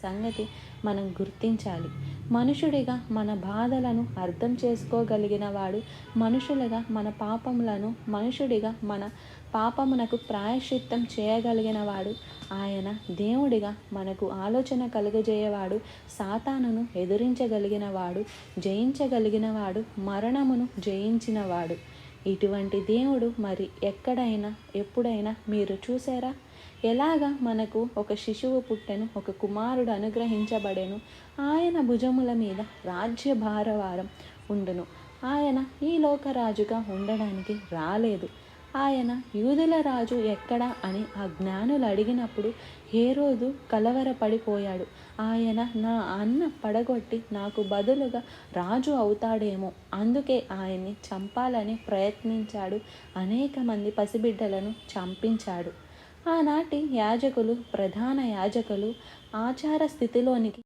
సంగతి మనం గుర్తించాలి. మనుషుడిగా మన బాధలను అర్థం చేసుకోగలిగిన వాడు, మనుషులుగా మన పాపములను, మనుషుడిగా మన పాపమునకు ప్రాయశ్చిత్తం చేయగలిగిన వాడు ఆయన. దేవుడిగా మనకు ఆలోచన కలుగజేయవాడు, సాతానును ఎదిరించగలిగిన వాడు, జయించగలిగిన వాడు, మరణమును జయించినవాడు. ఇటువంటి దేవుడు మరి ఎక్కడైనా ఎప్పుడైనా మీరు చూసారా? ఎలాగా మనకు ఒక శిశువు పుట్టెను, ఒక కుమారుడు అనుగ్రహించబడెను, ఆయన భుజముల మీద రాజ్యభారవారం ఉండును. ఆయన ఈ లోకరాజుగా ఉండడానికి రాలేదు. ఆయన యూదుల రాజు ఎక్కడా అని ఆ జ్ఞానులు అడిగినప్పుడు హేరోదు కలవరపడిపోయాడు. ఆయన నా అన్న పడగొట్టి నాకు బదులుగా రాజు అవుతాడేమో, అందుకే ఆయన్ని చంపాలని ప్రయత్నించాడు. అనేక మంది పసిబిడ్డలను చంపించాడు. ఆనాటి యాజకులు, ప్రధాన యాజకులు ఆచార స్థితిలోనికి